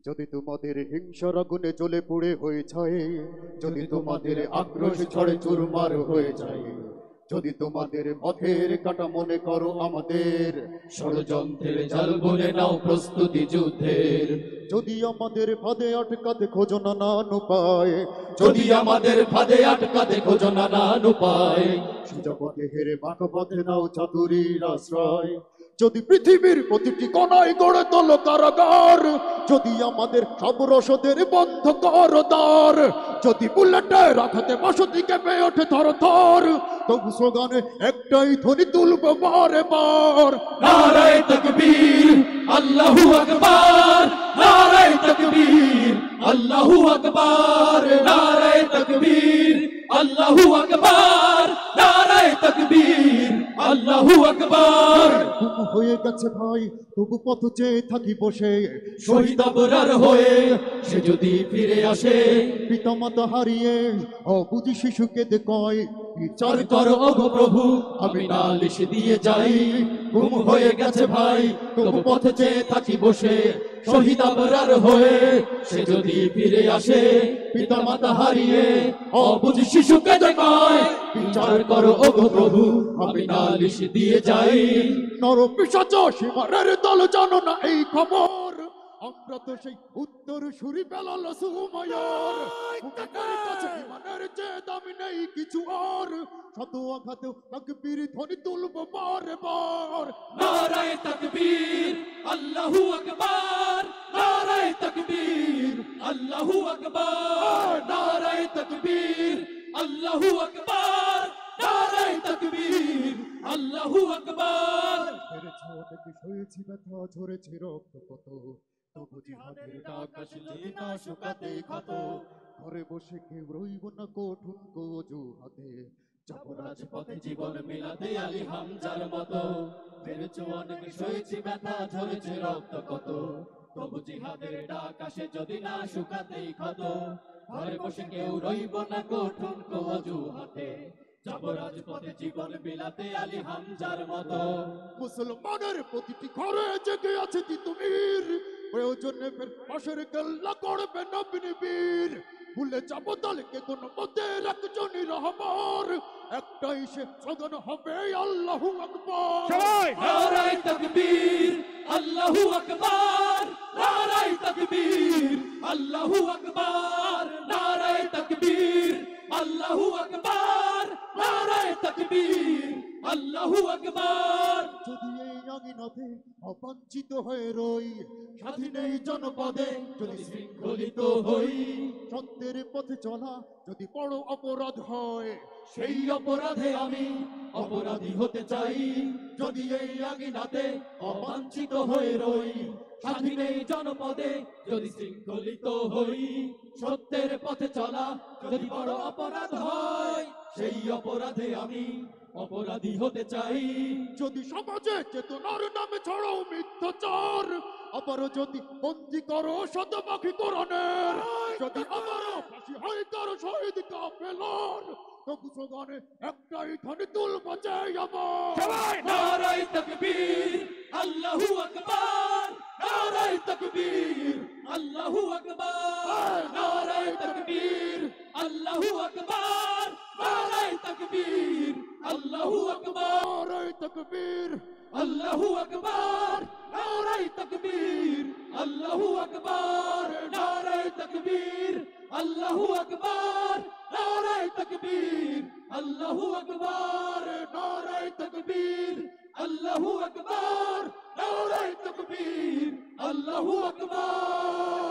যদি তোমাদের হিংসার আগুনে জ্বলে পুড়ে হয়ে যায়, যদি তোমাদের আক্রোশ ঝড়ে চুরমার হয়ে যায়, যদি তোমাদের পথের কাটা মনে করো আমাদের, ষড়যন্ত্রের জাল বলে নাও প্রস্তুতি যুদ্ধের। যদি আমাদের ফাঁদে আটকাতে খোঁজো নানান উপায়, যদি আমাদের ফাঁদে আটকাতে খোঁজো নানান উপায়, সোজা পথে হেরে বাঁকা পথে নাও চাতুরীর আশ্রয়। যদি পৃথিবীর প্রতিটি কোণায় গড়ে তোলো কারাগার, যদি আমাদের সব রসদের বন্ধ করো দ্বার, যদি বুলেটের আঘাতে বসতি কেঁপে ওঠে থর থর, তবু স্লোগানে একটাই ধ্বনি তুলবো বারে বার, নারায়ে তাকবীর, আল্লাহু আকবার, নারায়ে তাকবীর, আল্লাহু আকবার, নারায়ে তাকবীর, আল্লাহু আকবার, নারায়ে তাকবীর, আল্লাহু আকবার। হয়ে গেছে ভাই তবু পথ চেয়ে থাকি বসে, শহীদ আবরার হয়ে সে যদি ফিরে আসে, পিতামাতা হারিয়ে অবুঝি শিশুকে কয়, বিচার করো ওগো প্রভু, আমি নালিশ দিয়ে যাই। গুম হয়ে গেছে ভাই তবু পথে চেয়ে থাকি বসে, শহীদ আবরার হয়ে সে যদি ফিরে আসে, পিতা মাতা হারিয়ে অবুঝ শিশুকে দেখায়। বিচার করো ওগো প্রভু, আমি নালিশ দিয়ে যাই। নর পিশাচ সীমারের দল জানো না এই খবর, আমরা তো সেই উত্তর সুরি বেলাল সুমায়ার, বুকের কাছে ইমানের চেয়ে দামি নেই কিছু আর, শত আঘাতেও তাকবীর ধ্বনি তুলবো বারে বার, নারায়ে তাকবীর, আল্লাহু আকবার, নারায়ে তাকবীর, আল্লাহু আকবার, নারায়ে তাকবীর, আল্লাহু আকবার, নারায়ে তাকবীর, আল্লাহু আকবার। হেরেছ অনেক সয়েছি ব্যথা ঝরেছে রক্ত কত, তবু জিহাদের ডাক আসলে না শুকাতে ক্ষত, ঘরে বসে কেউ রইব না কঠোর অজুহাতে, যাবো রাজপথে জীবন বিলাতে আলী হামজার মতো। মেরেছো অনেক সয়েছি ব্যথা ঝরেছে রক্ত কত, তবু জিহাদের ডাক আসে যদি না শুকাতেই ক্ষত। ঘরে বসে কেউ রইব না কঠোর অজুহাতে, যাবো রাজপথে জীবন বিলাতে আলী হামজার মতো। মুসলমানের প্রতিটি ঘরে জেগে আছে তিতুমির, প্রয়োজনে ফের পাশের কেল্লা করবে নবীন বীর, ভুলে যাবো দলকে কোন মতে একজনই রহবার, একটাই সে স্লোগান হবে আল্লাহু আকবার, নারায়ে তাকবীর, আল্লাহু আকবার, নারায়ে তাকবীর, আল্লাহু আকবার, নারায়ে তাকবীর, আল্লাহু আকবার, নারায়ে তাকবীর, আল্লাহু আকবার। যদি এই আঙিনাতে অবাঞ্ছিত হয়ে রই, স্বাধীন এই জনপদে যদি শৃঙ্খলিত হই, সত্যের পথে চলা যদি বড় অপরাধ হয়, সেই অপরাধে আমি অপরাধী হতে চাই। যদি এই আঙিনাতে অবাঞ্ছিত হয়ে রই, স্বাধীন এই জনপদে যদি শৃঙ্খলিত হই, সত্যের পথে চলা যদি বড় অপরাধ হয়, সেই অপরাধে আমি অপরাধী হতে চাই। যদি সমাজে চেতনার নামে ছড়াও মিথ্যাচার, আবারও যদি বন্দি করো শতপাখি কোরআনের, যদি আবারও ফাঁসি হয় কারো শহীদ কাফেলার, তবু স্লোগানে একটাই ধ্বনি তুলবো যে আবার, নারায়ে তাকবীর, আল্লাহু আকবার, নারায়ে তাকবীর, আল্লাহু আকবার, নারায়ে তাকবীর, আল্লাহু আকবার, নারায়ে তাকবীর, আল্লাহু আকবার, নারায়ে তাকবীর, আল্লাহু আকবার, নারায়ে তাকবীর, আল্লাহু আকবার, নারায়ে তাকবীর, আল্লাহু আকবার, নারায়ে তাকবীর, আল্লাহু আকবার, নারায়ে তাকবীর, আল্লাহু আকবার, নারায়ে তাকবীর, আল্লাহু আকবার।